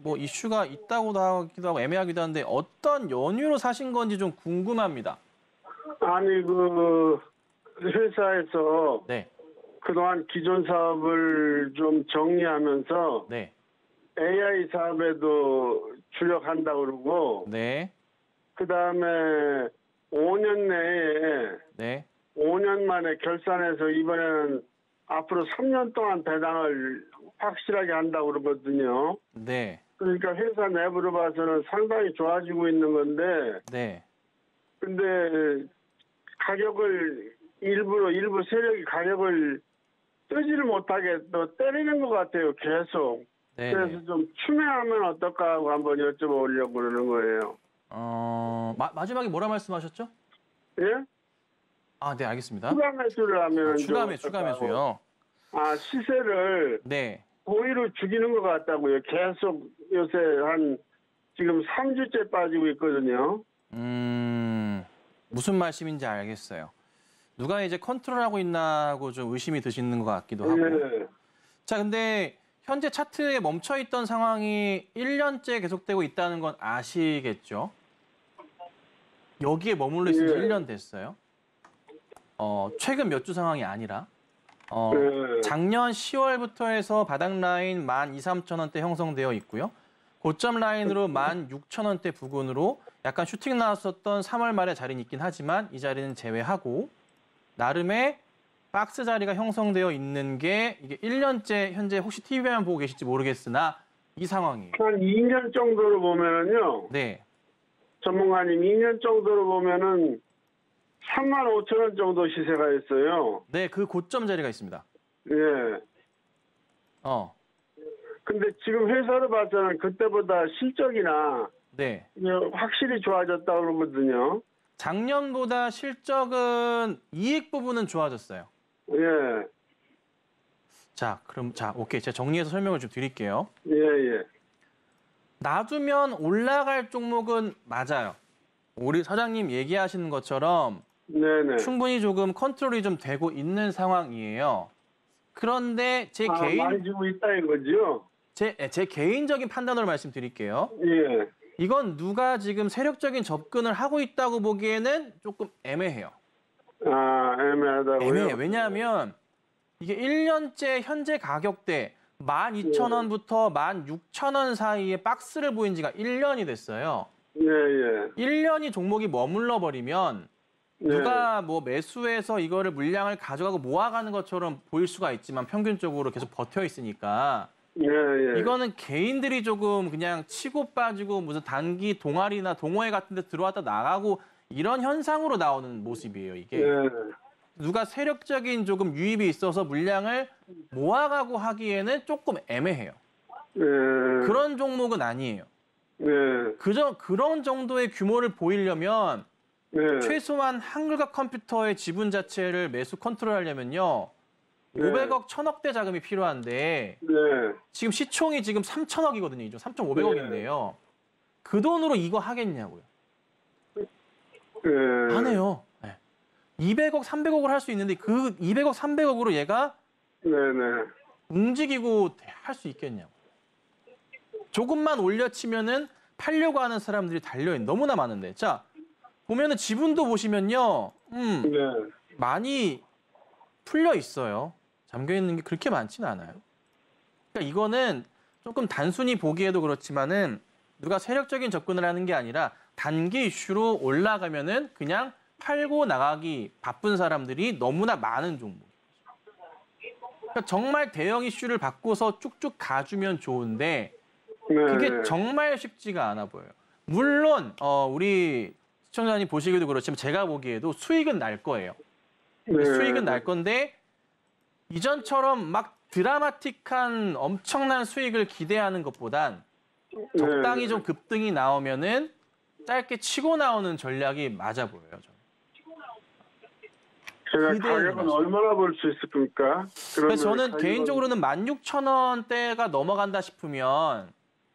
뭐 이슈가 있다고도 하기도 하고 애매하기도 한데 어떤 연유로 사신 건지 좀 궁금합니다. 아니, 회사에서 네, 그동안 기존 사업을 좀 정리하면서 네, AI 사업에도 주력한다고 그러고, 네, 그 다음에 5년 내에, 네, 5년 만에 결산해서 이번에는 앞으로 3년 동안 배당을 확실하게 한다고 그러거든요. 네, 그러니까 회사 내부로 봐서는 상당히 좋아지고 있는 건데, 네. 근데 가격을 일부 세력이 가격을 뜨지를 못하게 또 때리는 것 같아요, 계속. 네. 그래서 좀 추매하면 어떨까 하고 한번 여쭤보려고 그러는 거예요. 마지막에 뭐라 말씀하셨죠? 예? 네, 알겠습니다. 추가 매수를 하면 추가 어떨까 하고. 매수요. 시세를 네. 고의로 죽이는 것 같다고요. 계속 요새 지금 3주째 빠지고 있거든요. 무슨 말씀인지 알겠어요. 누가 이제 컨트롤하고 있나 하고 좀 의심이 드시는 것 같기도 하고. 네. 자, 근데 현재 차트에 멈춰 있던 상황이 1년째 계속되고 있다는 건 아시겠죠? 여기에 머물러 있은 지 예. 1년 됐어요. 최근 몇 주 상황이 아니라 네. 작년 10월부터 해서 바닥 라인 12,000~13,000원대 형성되어 있고요. 고점 라인으로 16,000원대 부근으로 약간 슈팅 나왔었던 3월 말에 자리는 있긴 하지만 이 자리는 제외하고 나름의 박스 자리가 형성되어 있는 게 이게 1년째 현재 혹시 TV만 보고 계실지 모르겠으나 이 상황이에요. 한 2년 정도로 보면은요. 네. 전문가님 2년 정도로 보면은 35,000원 정도 시세가 있어요. 네, 그 고점 자리가 있습니다. 예. 근데 지금 회사로 봐서는 그때보다 실적이나 네. 확실히 좋아졌다고 그러거든요. 작년보다 실적은 이익 부분은 좋아졌어요. 예. 오케이. 제가 정리해서 설명을 좀 드릴게요. 예. 놔두면 올라갈 종목은 맞아요. 우리 사장님 얘기하시는 것처럼 네네. 충분히 조금 컨트롤이 좀 되고 있는 상황이에요. 그런데 많이 주고 있다 이거죠? 제 개인적인 판단으로 말씀드릴게요. 예. 이건 누가 지금 세력적인 접근을 하고 있다고 보기에는 조금 애매해요. 애매하다고요? 애매해요. 왜냐하면 이게 1년째 현재 가격대 12,000원부터 16,000원 사이에 박스를 보인 지가 1년이 됐어요. 예. 1년이 종목이 머물러 버리면 네. 누가 뭐 매수해서 이거를 물량을 가져가고 모아가는 것처럼 보일 수가 있지만 평균적으로 계속 버텨 있으니까 예. 이거는 개인들이 조금 그냥 치고 빠지고 무슨 단기 동아리나 동호회 같은 데 들어왔다 나가고 이런 현상으로 나오는 모습이에요, 이게. 예. 누가 세력적인 조금 유입이 있어서 물량을 모아가고 하기에는 조금 애매해요. 예. 그런 종목은 아니에요. 예. 그런 정도의 규모를 보이려면 예. 최소한 한글과 컴퓨터의 지분 자체를 매수 컨트롤하려면요. 네. 500억, 1000억대 자금이 필요한데 네. 지금 시총이 지금 3,000억이거든요. 3,500억인데요. 그 돈으로 이거 하겠냐고요. 예. 안 해요. 네. 200억, 300억을 할 수 있는데 그 200억, 300억으로 얘가 네네. 움직이고 할 수 있겠냐고. 조금만 올려치면은 팔려고 하는 사람들이 달려있는 너무나 많은데. 자, 보면은 지분도 보시면요. 네. 많이 풀려 있어요. 잠겨 있는 게 그렇게 많지는 않아요. 그러니까 이거는 조금 단순히 보기에도 그렇지만은 누가 세력적인 접근을 하는 게 아니라 단기 이슈로 올라가면은 그냥 팔고 나가기 바쁜 사람들이 너무나 많은 종목. 그러니까 정말 대형 이슈를 바꿔서 쭉쭉 가주면 좋은데 그게 네. 정말 쉽지가 않아 보여요. 물론 우리 시청자님 보시기도 그렇지만 제가 보기에도 수익은 날 거예요. 네. 수익은 날 건데 이전처럼 막 드라마틱한 엄청난 수익을 기대하는 것보단 적당히 좀 급등이 나오면은 짧게 치고 나오는 전략이 맞아 보여요. 제가 그대로 가격은 맞아요. 얼마나 볼 수 있을 겁니까? 그래서 저는 개인적으로는 16,000원대가 넘어간다 싶으면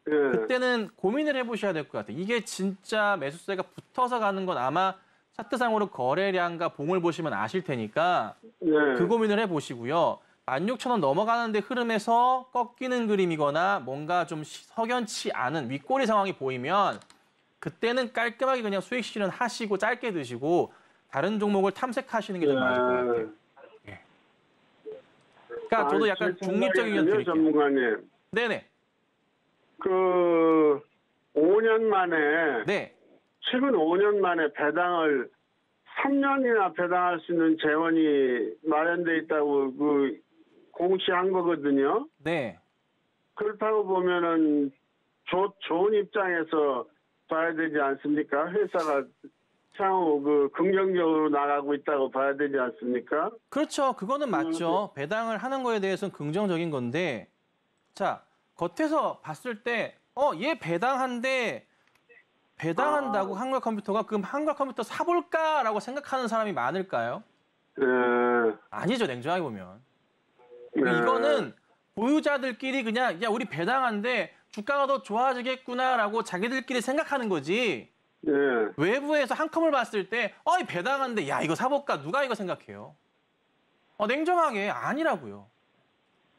예. 그때는 고민을 해보셔야 될 것 같아요. 이게 진짜 매수세가 붙어서 가는 건 아마 차트상으로 거래량과 봉을 보시면 아실 테니까 예. 그 고민을 해보시고요. 16,000원 넘어가는데 흐름에서 꺾이는 그림이거나 뭔가 좀 석연치 않은 윗꼬리 상황이 보이면 그때는 깔끔하게 그냥 수익 실현하시고 짧게 드시고 다른 종목을 탐색하시는 게 좀 맞을 것 같아요. 예. 그러니까 저도 약간 중립적인 의견 드릴게요. 전문가님. 네네. 그 5년 만에 네. 최근 5년 만에 배당을 3년이나 배당할 수 있는 재원이 마련돼 있다고 그 공시한 거거든요. 네. 그렇다고 보면은 좋은 입장에서 봐야 되지 않습니까? 회사가 향후 그 긍정적으로 나가고 있다고 봐야 되지 않습니까? 그렇죠. 그거는 맞죠. 배당을 하는 거에 대해서는 긍정적인 건데 자, 겉에서 봤을 때 얘 배당한다고 한국컴퓨터가 그럼 한국컴퓨터 사볼까라고 생각하는 사람이 많을까요? 네. 아니죠. 냉정하게 보면. 네. 이거는 보유자들끼리 그냥 야 우리 배당한데 주가가 더 좋아지겠구나라고 자기들끼리 생각하는 거지. 네. 외부에서 한컴을 봤을 때 이 배당한데 야 이거 사볼까? 누가 이거 생각해요? 냉정하게 아니라고요.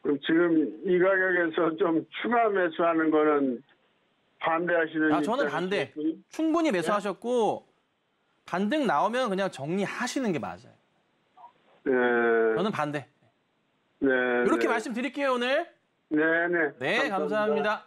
그럼 지금 이 가격에서 좀 추가 매수하는 거는 반대하시는 저는 반대. 입장이시군요? 충분히 매수하셨고 반등 나오면 그냥 정리하시는 게 맞아요. 네. 저는 반대. 네. 이렇게 네. 말씀드릴게요 오늘. 네네. 네, 감사합니다.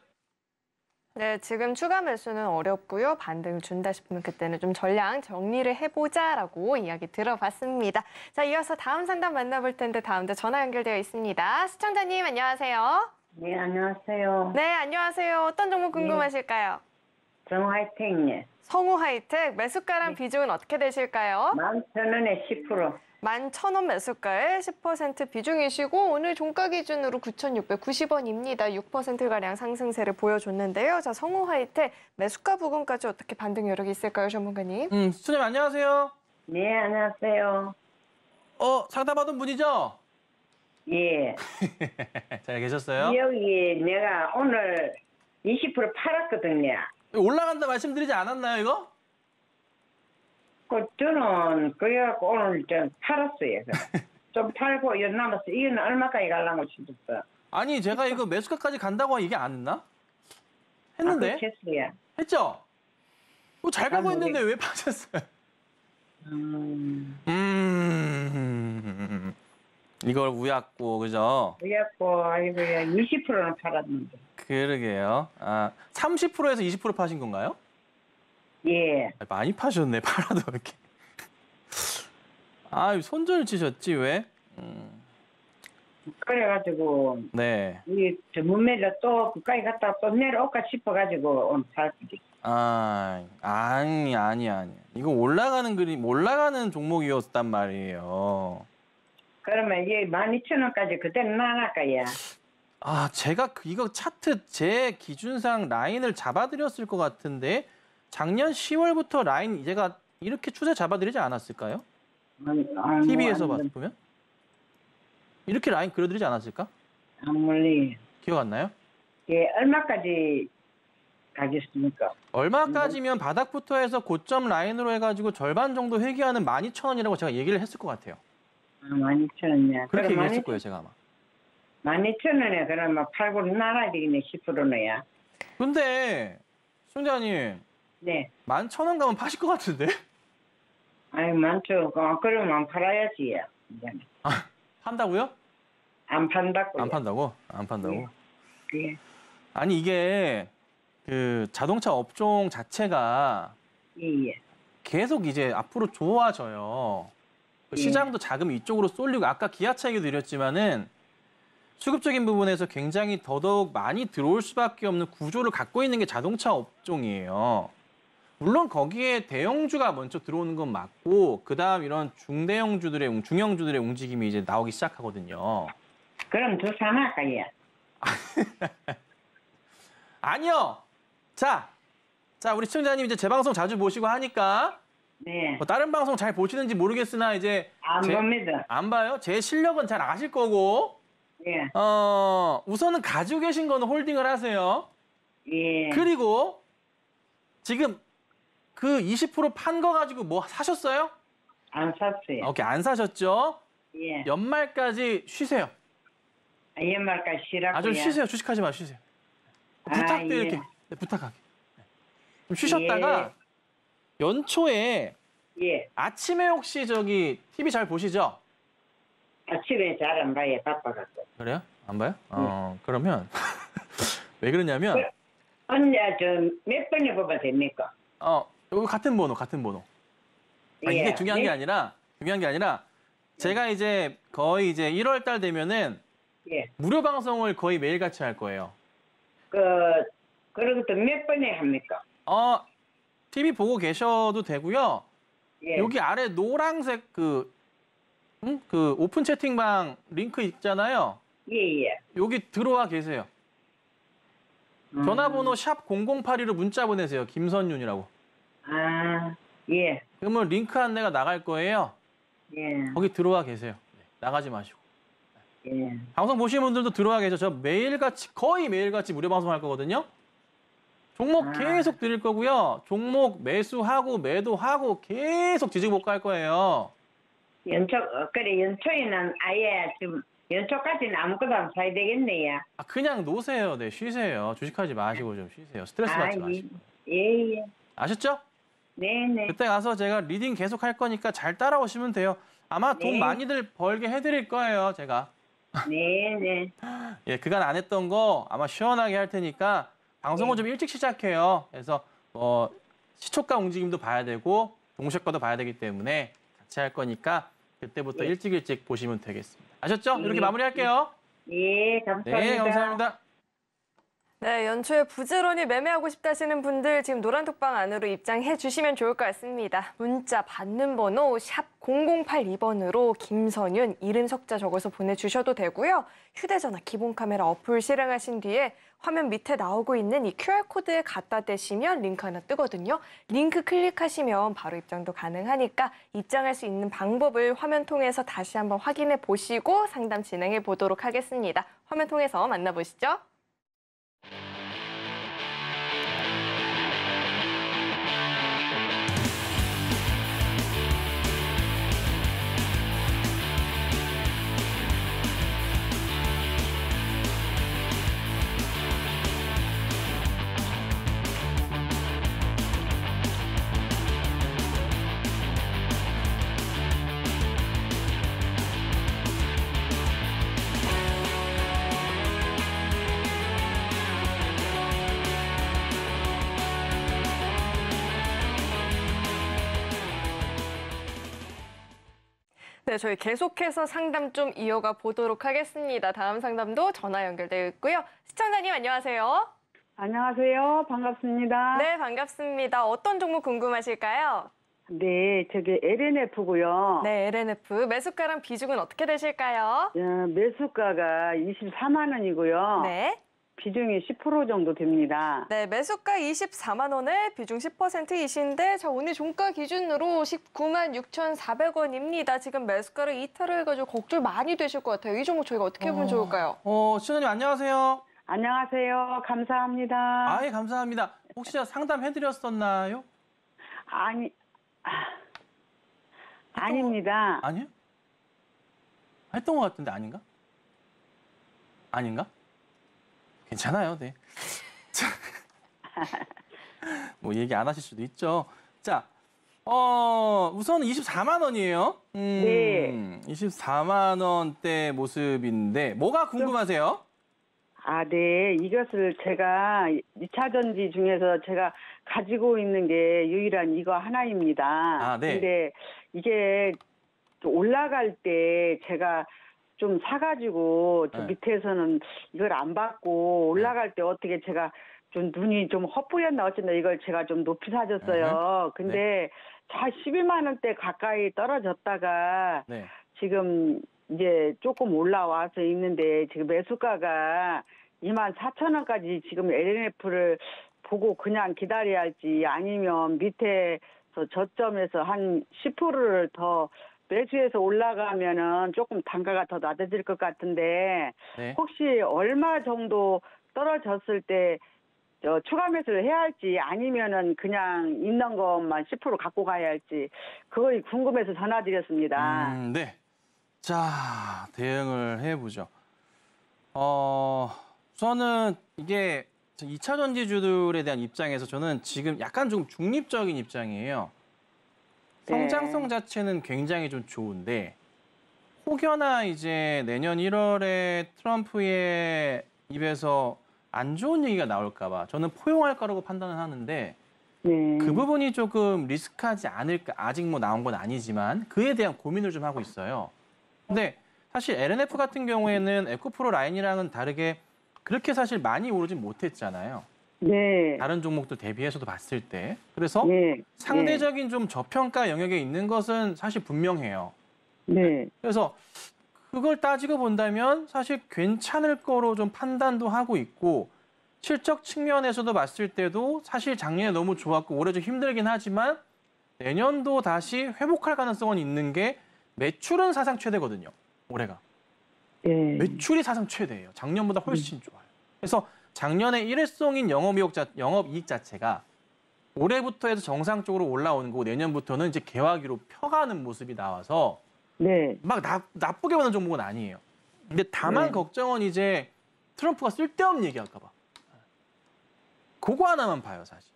네, 지금 추가 매수는 어렵고요. 반등을 준다 싶으면 그때는 좀 전량 정리를 해보자라고 이야기 들어봤습니다. 자, 이어서 다음 상담 만나볼 텐데 다음도 전화 연결되어 있습니다. 시청자님 안녕하세요. 네, 안녕하세요. 네, 안녕하세요. 어떤 종목 궁금하실까요? 정화이텍네. 성우 하이텍 매수가랑 비중은 어떻게 되실까요? 11,000원에 10%. 11,000원 매수가에 10% 비중이시고 오늘 종가 기준으로 9,690원입니다. 6%가량 상승세를 보여줬는데요. 자, 성우 하이텍 매수가 부분까지 어떻게 반등 여력이 있을까요, 전문가님? 수님 안녕하세요. 네, 안녕하세요. 상담받은 분이죠? 예. 잘 계셨어요? 여기 내가 오늘 20% 팔았거든요. 올라간다 말씀드리지 않았나요, 이거? 저는 그래갖고 오늘 좀 팔았어요. 좀 팔고 이 남았어. 이거는 얼마까지 가려고 싶었어. 아니, 제가 이거 매수가까지 간다고 얘기 안 했나? 했는데? 했어요. 했죠? 잘 가고 아, 있는데 왜 빠졌어요? 이걸 우약고, 그죠? 그래갖고 아이고야 20%는 팔았는데. 그러게요. 30%에서 20% 파신 건가요? 예. 많이 파셨네, 팔아도 이렇게. 손절 치셨지, 왜? 그래가지고 네. 이 문매를 또 그까지 갔다 또 내려올까 싶어가지고 오늘 팔았지. 아니. 이거 올라가는 종목이었단 말이에요. 그러면 이게 12,000원까지 그대로 나갈까요? 제가 이거 차트 제 기준상 라인을 잡아드렸을 것 같은데 작년 10월부터 라인 제가 이렇게 추세 잡아드리지 않았을까요? TV에서 보면? 이렇게 라인 그려드리지 않았을까? 아무리 기억 안 나요? 예, 얼마까지 가겠습니까? 얼마까지면 바닥부터 해서 고점 라인으로 해가지고 절반 정도 회귀하는 12,000원이라고 제가 얘기를 했을 것 같아요. 12,000원이야. 그렇게 얘기했을 거예요, 제가 아마. 12,000원에 그러면 팔고 나가야 되겠네, 10%너야. 근데 순자님 네. 11,000원 가면 파실 것 같은데? 아이, 많죠. 그러면 팔아야지. 판다고요? 안 판다고. 안 판다고? 안 판다고? 예. 아니 이게 그 자동차 업종 자체가 예. 계속 이제 앞으로 좋아져요. 시장도 자금이 이쪽으로 쏠리고 아까 기아차 얘기 드렸지만은 수급적인 부분에서 굉장히 더더욱 많이 들어올 수밖에 없는 구조를 갖고 있는 게 자동차 업종이에요. 물론 거기에 대형주가 먼저 들어오는 건 맞고 그다음 이런 중형주들의 움직임이 이제 나오기 시작하거든요. 그럼 더 사나까요? 아니요. 자, 우리 시청자님 이제 제 방송 자주 보시고 하니까 네. 뭐 다른 방송 잘 보시는지 모르겠으나 이제 안 봅니다. 안 봐요. 제 실력은 잘 아실 거고. 예. 우선은 가지고 계신 거는 홀딩을 하세요. 예. 그리고 지금 그 20% 판 거 가지고 뭐 사셨어요? 안 샀어요. 오케이, 안 사셨죠? 예. 연말까지 쉬세요. 연말까지 쉬라고요. 좀 쉬세요. 주식하지 마, 쉬세요. 부탁드릴게요. 예. 네, 부탁할게. 좀 쉬셨다가 연초에 예. 아침에 혹시 저기 TV 잘 보시죠? 아침에 잘 안 봐요. 바빠갖고. 그래요? 안 봐요? 그러면 왜 그러냐면 언제 몇 번에 뽑아도 됩니까? 여기 같은 번호. 예. 이게 중요한 게 네? 아니라 제가 이제 거의 이제 1월 달 되면은 예. 무료 방송을 거의 매일 같이 할 거예요. 그런 것도 몇 번에 합니까? TV 보고 계셔도 되고요. 예. 여기 아래 노란색 그 오픈 채팅방 링크 있잖아요. 예, 예. 여기 들어와 계세요. 전화번호 샵 0082로 문자 보내세요. 김선윤이라고. 아, 예. 그러면 링크 안내가 나갈 거예요. 예. 거기 들어와 계세요. 나가지 마시고. 예. 방송 보시는 분들도 들어와 계셔. 저 거의 매일같이 무료 방송할 거거든요. 종목 계속 드릴 거고요. 종목 매수하고 매도하고 계속 뒤지고 할 거예요. 연초에는 아예 지금 연초까지는 아무것도 안 사야 되겠네요. 그냥 노세요. 네, 쉬세요. 주식하지 마시고 좀 쉬세요. 스트레스 받지 마시고. 예, 예. 아셨죠? 네네. 그때 가서 제가 리딩 계속 할 거니까 잘 따라오시면 돼요. 아마 돈 네. 많이들 벌게 해드릴 거예요, 제가. 네네. 예, 그간 안 했던 거 아마 시원하게 할 테니까 방송은 좀 일찍 시작해요. 그래서 시초가 움직임도 봐야 되고 동시효과도 봐야 되기 때문에 같이 할 거니까 그때부터 일찍 보시면 되겠습니다. 아셨죠? 이렇게 마무리할게요. 예, 감사합니다. 네, 감사합니다. 네, 연초에 부지런히 매매하고 싶다 하시는 분들 지금 노란톡방 안으로 입장해 주시면 좋을 것 같습니다. 문자 받는 번호 샵 0082번으로 김선윤 이름 석자 적어서 보내주셔도 되고요. 휴대전화 기본 카메라 어플 실행하신 뒤에 화면 밑에 나오고 있는 이 QR코드에 갖다 대시면 링크 하나 뜨거든요. 링크 클릭하시면 바로 입장도 가능하니까 입장할 수 있는 방법을 화면 통해서 다시 한번 확인해 보시고 상담 진행해 보도록 하겠습니다. 화면 통해서 만나보시죠. 네, 저희 계속해서 상담 좀 이어가 보도록 하겠습니다. 다음 상담도 전화 연결되어 있고요. 시청자님 안녕하세요. 안녕하세요. 반갑습니다. 네, 반갑습니다. 어떤 종목 궁금하실까요? 네, 저기 LNF고요. 네, LNF. 매수가랑 비중은 어떻게 되실까요? 매수가가 24만 원이고요. 네. 비중이 10% 정도 됩니다. 네, 매수가 24만 원에 비중 10%이신데 자, 오늘 종가 기준으로 19만 6,400원입니다. 지금 매수가를 이탈을 해가지고 걱정 많이 되실 것 같아요. 이 종목 저희가 어떻게 보면 좋을까요? 시청자님 안녕하세요. 안녕하세요. 감사합니다. 예, 감사합니다. 혹시 상담해드렸었나요? 아닙니다. 아니요? 했던 것 같은데 아닌가? 아닌가? 괜찮아요, 네. 뭐 얘기 안 하실 수도 있죠. 자, 우선 24만 원이에요. 네. 24만 원대 모습인데 뭐가 궁금하세요? 네. 이것을 제가 2차 전지 중에서 제가 가지고 있는 게 유일한 이거 하나입니다. 네. 근데 이게 올라갈 때 제가 좀 사가지고 저 밑에서는 이걸 안 받고 올라갈 때 어떻게 제가 좀 눈이 좀 헛보였나 어쩐다 이걸 제가 좀 높이 사줬어요. 근데 12만 원대 가까이 떨어졌다가 지금 이제 조금 올라와서 있는데 지금 매수가가 24,000원까지 지금 LNF를 보고 그냥 기다려야 할지 아니면 밑에서 저점에서 한 10%를 더 매수해서 올라가면은 조금 단가가 더 낮아질 것 같은데 네. 혹시 얼마 정도 떨어졌을 때 추가 매수를 해야 할지 아니면은 그냥 있는 것만 10% 갖고 가야 할지 그거 궁금해서 전화드렸습니다. 네. 자, 대응을 해보죠. 우선은 이게 2차 전지주들에 대한 입장에서 저는 지금 약간 좀 중립적인 입장이에요. 성장성 자체는 굉장히 좀 좋은데 혹여나 이제 내년 1월에 트럼프의 입에서 안 좋은 얘기가 나올까 봐 저는 포용할 거라고 판단을 하는데 네. 그 부분이 조금 리스크하지 않을까. 아직 뭐 나온 건 아니지만 그에 대한 고민을 좀 하고 있어요. 근데 사실 LNF 같은 경우에는 에코프로 라인이랑은 다르게 그렇게 사실 많이 오르진 못했잖아요. 네. 다른 종목들 대비해서도 봤을 때. 그래서 네. 상대적인 좀 저평가 영역에 있는 것은 사실 분명해요. 네. 그래서 그걸 따지고 본다면 사실 괜찮을 거로 좀 판단도 하고 있고 실적 측면에서도 봤을 때도 사실 작년에 너무 좋았고 올해 좀 힘들긴 하지만 내년도 다시 회복할 가능성은 있는 게 매출은 사상 최대거든요. 올해가. 네. 매출이 사상 최대예요. 작년보다 훨씬 좋아요. 그래서 작년에 일회성인 영업이익 자체가 올해부터 해서 정상적으로 올라오는 거고 내년부터는 이제 개화기로 펴가는 모습이 나와서 네. 막 나쁘게 보는 종목은 아니에요. 근데 다만 네. 걱정은 이제 트럼프가 쓸데없는 얘기할까 봐. 그거 하나만 봐요, 사실.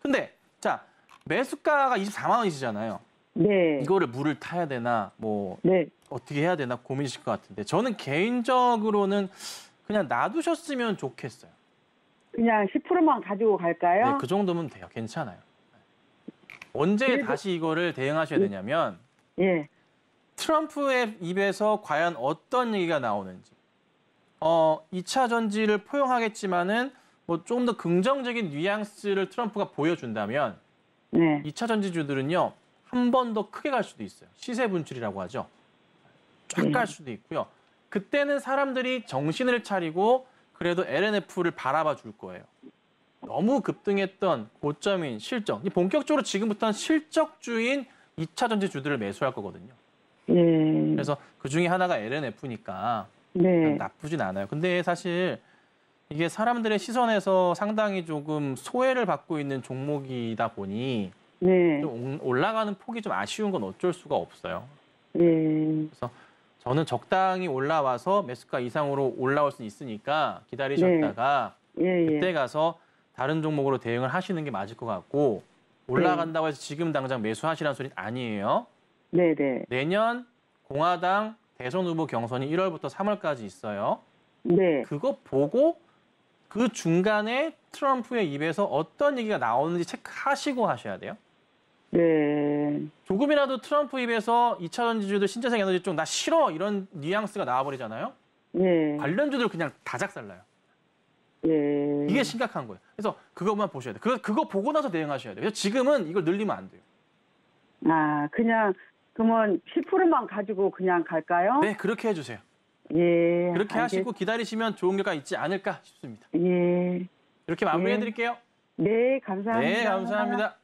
근데 자, 매수가가 24만 원이시잖아요. 네. 이거를 물을 타야 되나 뭐 네. 어떻게 해야 되나 고민이실 것 같은데 저는 개인적으로는 그냥 놔두셨으면 좋겠어요. 그냥 10%만 가지고 갈까요? 네, 그 정도면 돼요. 괜찮아요. 언제 그래도- 다시 이거를 대응하셔야 되냐면 예. 트럼프의 입에서 과연 어떤 얘기가 나오는지. 2차 전지를 포용하겠지만은 뭐 좀 더 긍정적인 뉘앙스를 트럼프가 보여준다면 네. 2차 전지주들은요. 한 번 더 크게 갈 수도 있어요. 시세 분출이라고 하죠. 쫙 갈 수도 있고요. 그때는 사람들이 정신을 차리고 그래도 LNF를 바라봐 줄 거예요. 너무 급등했던 고점인 실적. 본격적으로 지금부터는 실적주인 2차 전지주들을 매수할 거거든요. 예. 그래서 그 중에 하나가 LNF니까 네. 나쁘진 않아요. 근데 사실 이게 사람들의 시선에서 상당히 조금 소외를 받고 있는 종목이다 보니 네. 좀 올라가는 폭이 좀 아쉬운 건 어쩔 수가 없어요. 예. 그래서 저는 적당히 올라와서 매수가 이상으로 올라올 수 있으니까 기다리셨다가 예. 그때 가서 다른 종목으로 대응을 하시는 게 맞을 것 같고 올라간다고 해서 지금 당장 매수하시라는 소리는 아니에요. 네, 네. 내년 공화당 대선 후보 경선이 1월부터 3월까지 있어요. 네. 그거 보고 그 중간에 트럼프의 입에서 어떤 얘기가 나오는지 체크하시고 하셔야 돼요. 네. 조금이라도 트럼프 입에서 2차 전지주들 신재생 에너지 쪽 나 싫어 이런 뉘앙스가 나와버리잖아요. 네. 관련주들 그냥 다 작살나요. 예. 이게 심각한 거예요. 그래서 그것만 보셔야 돼요. 그거 보고 나서 대응하셔야 돼요. 그래서 지금은 이걸 늘리면 안 돼요. 아, 그냥 그러면 10%만 가지고 그냥 갈까요? 네, 그렇게 해주세요. 예. 그렇게 하시고 기다리시면 좋은 결과 있지 않을까 싶습니다. 예. 이렇게 마무리해드릴게요. 네, 감사합니다. 네, 감사합니다.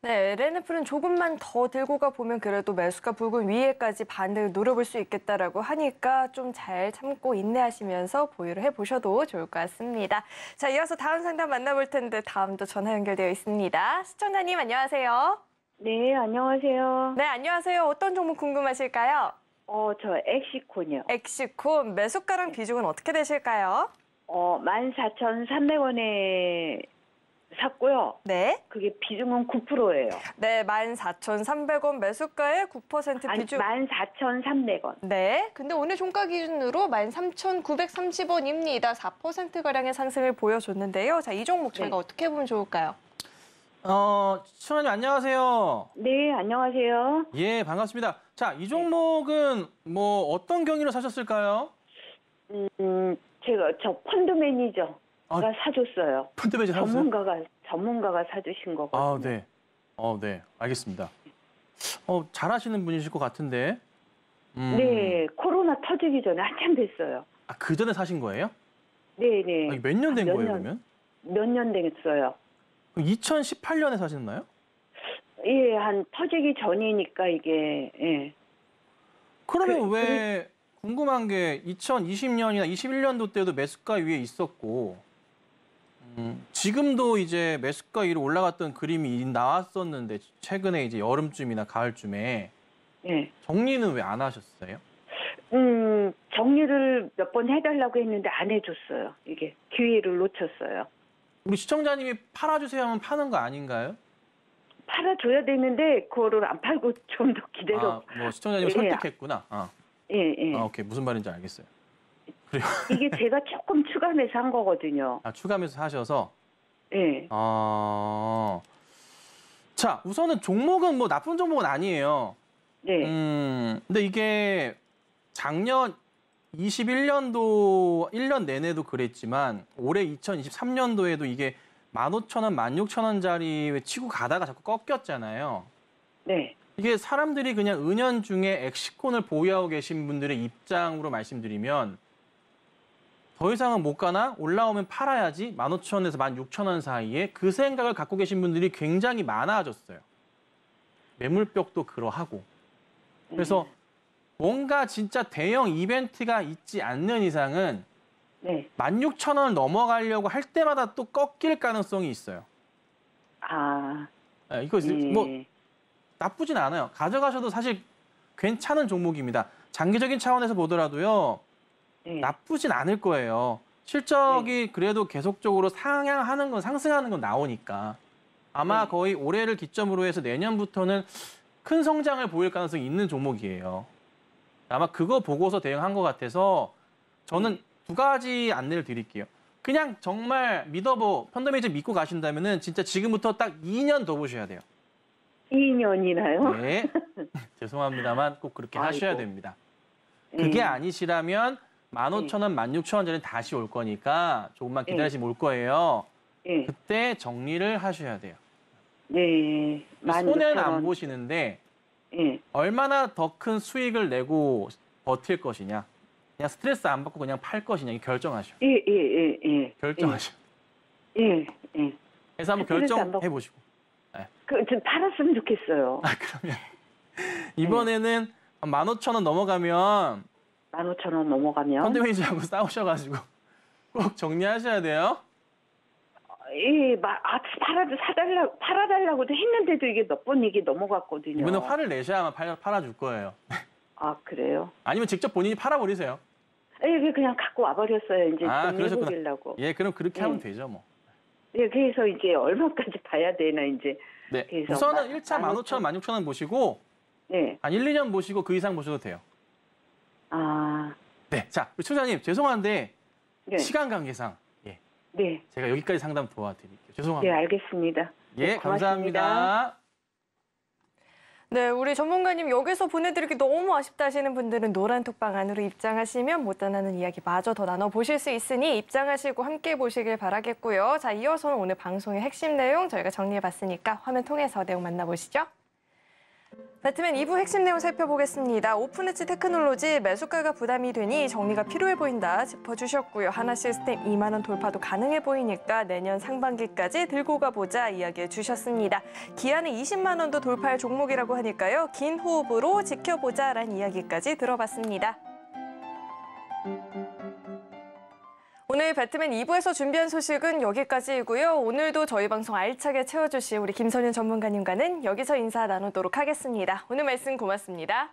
네, LNF는 조금만 더 들고 가 보면 그래도 매수가 붉은 위에까지 반등을 노려볼 수 있겠다라고 하니까 좀 잘 참고 인내하시면서 보유를 해보셔도 좋을 것 같습니다. 자, 이어서 다음 상담 만나볼 텐데 다음도 전화 연결되어 있습니다. 시청자님 안녕하세요. 네, 안녕하세요. 네, 안녕하세요. 어떤 종목 궁금하실까요? 저 엑시콘이요. 엑시콘 매수가랑 비중은 어떻게 되실까요? 14,300원에 샀고요. 네. 그게 비중은 9%예요. 네, 14,300원 매수가에 9% 아니, 비중. 14,300원. 네. 근데 오늘 종가 기준으로 13,930원입니다. 4%가량의 상승을 보여줬는데요. 자, 이 종목 저희가 어떻게 보면 좋을까요? 시청자님 안녕하세요. 네, 안녕하세요. 예, 반갑습니다. 자, 이 종목은 뭐 어떤 경위로 사셨을까요? 제가 저 펀드 매니저가 사줬어요. 펀드 매니저 사셨어요? 전문가가 사주신 거거든요. 네. 네, 알겠습니다. 잘하시는 분이실 것 같은데. 네, 코로나 터지기 전에 한참 됐어요. 그 전에 사신 거예요? 네, 네. 몇 년 된 몇 거예요, 년? 그러면? 몇 년 됐어요. 2018년에 사셨나요? 예, 한 터지기 전이니까 이게, 예. 그러면 왜 궁금한 게 2020년이나 21년도 때도 매수가 위에 있었고 지금도 이제 매수가 위로 올라갔던 그림이 나왔었는데 최근에 이제 여름쯤이나 가을쯤에 예. 정리는 왜 안 하셨어요? 정리를 몇 번 해달라고 했는데 안 해줬어요. 이게 기회를 놓쳤어요. 우리 시청자님이 팔아주세요 하면 파는 거 아닌가요? 팔아줘야 되는데 그거를 안 팔고 좀 더 기다려. 뭐 시청자님 설득했구나. 예. 오케이. 무슨 말인지 알겠어요. 그래요. 이게 제가 조금 추가해서 한 거거든요. 추가하면서 하셔서? 예. 자, 우선은 종목은 뭐 나쁜 종목은 아니에요. 네. 근데 이게 작년 21년도 1년 내내도 그랬지만 올해 2023년도에도 이게 15,000원, 16,000원짜리 치고 가다가 자꾸 꺾였잖아요. 네. 이게 사람들이 그냥 은연중에 엑시콘을 보유하고 계신 분들의 입장으로 말씀드리면 더 이상은 못 가나? 올라오면 팔아야지. 15,000원에서 16,000원 사이에 그 생각을 갖고 계신 분들이 굉장히 많아졌어요. 매물벽도 그러하고. 그래서 뭔가 진짜 대형 이벤트가 있지 않는 이상은 네. 16,000원을 넘어가려고 할 때마다 또 꺾일 가능성이 있어요. 이거 뭐 나쁘진 않아요. 가져가셔도 사실 괜찮은 종목입니다. 장기적인 차원에서 보더라도요. 나쁘진 않을 거예요. 실적이 그래도 계속적으로 상향하는 건 상승하는 건 나오니까. 아마 거의 올해를 기점으로 해서 내년부터는 큰 성장을 보일 가능성이 있는 종목이에요. 아마 그거 보고서 대응한 것 같아서 저는 두 가지 안내를 드릴게요. 그냥 정말 펀더메이저 믿고 가신다면은 진짜 지금부터 딱 2년 더 보셔야 돼요. 2년이나요? 네. 죄송합니다만 꼭 그렇게 하셔야 됩니다. 그게 아니시라면 15,000원, 16,000원짜리 다시 올 거니까 조금만 기다리시면 올 거예요. 그때 정리를 하셔야 돼요. 네. 손해는 안 보시는데 얼마나 더 큰 수익을 내고 버틸 것이냐. 그냥 스트레스 안 받고 그냥 팔 것이냐 결정하셔. 결정하셔. 그래서 한번 결정해 보시고. 좀 팔았으면 좋겠어요. 그러면 이번에는 15,000원 넘어가면 15,000원 넘어가면 펀드매니저하고 싸우셔가지고 꼭 정리하셔야 돼요. 팔아달라고도 했는데도 이게 몇 번 이게 넘어갔거든요. 이번에 화를 내셔야만 팔아줄 거예요. 그래요? 아니면 직접 본인이 팔아버리세요. 그냥 갖고 와버렸어요. 이제 정리해보려고. 그럼 그렇게 하면 되죠, 뭐. 그래서 이제 얼마까지 봐야 되나, 이제. 네, 우선은 1차 15,000원, 16,000원 보시고 한 1, 2년 보시고 그 이상 보셔도 돼요. 네, 자, 우리 소장님 죄송한데 시간 관계상 제가 여기까지 상담 도와드릴게요. 죄송합니다. 네, 알겠습니다. 감사합니다. 네, 우리 전문가님 여기서 보내드리기 너무 아쉽다 하시는 분들은 노란톡방 안으로 입장하시면 못 떠나는 이야기 마저 더 나눠보실 수 있으니 입장하시고 함께 보시길 바라겠고요. 자, 이어서는 오늘 방송의 핵심 내용 저희가 정리해봤으니까 화면 통해서 내용 만나보시죠. 배트맨 2부 핵심 내용 살펴보겠습니다. 오픈엣지 테크놀로지 매수가가 부담이 되니 정리가 필요해 보인다 짚어주셨고요. 하나시스템 2만 원 돌파도 가능해 보이니까 내년 상반기까지 들고 가보자 이야기해 주셨습니다. 기아는 20만 원도 돌파할 종목이라고 하니까요. 긴 호흡으로 지켜보자라는 이야기까지 들어봤습니다. 오늘 배트맨 2부에서 준비한 소식은 여기까지이고요. 오늘도 저희 방송 알차게 채워주신 우리 김선윤 전문가님과는 여기서 인사 나누도록 하겠습니다. 오늘 말씀 고맙습니다.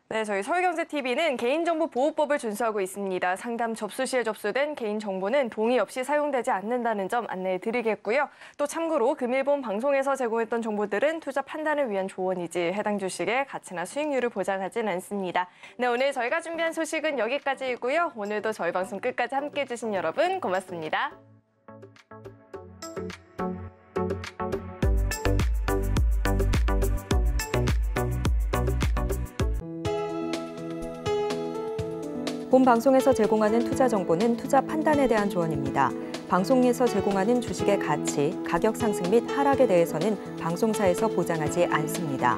네, 저희 서울경제TV는 개인정보보호법을 준수하고 있습니다. 상담 접수 시에 접수된 개인정보는 동의 없이 사용되지 않는다는 점 안내해 드리겠고요. 또 참고로 금일본 방송에서 제공했던 정보들은 투자 판단을 위한 조언이지 해당 주식의 가치나 수익률을 보장하진 않습니다. 네, 오늘 저희가 준비한 소식은 여기까지이고요. 오늘도 저희 방송 끝까지 함께해 주신 여러분 고맙습니다. 본 방송에서 제공하는 투자 정보는 투자 판단에 대한 조언입니다. 방송에서 제공하는 주식의 가치, 가격 상승 및 하락에 대해서는 방송사에서 보장하지 않습니다.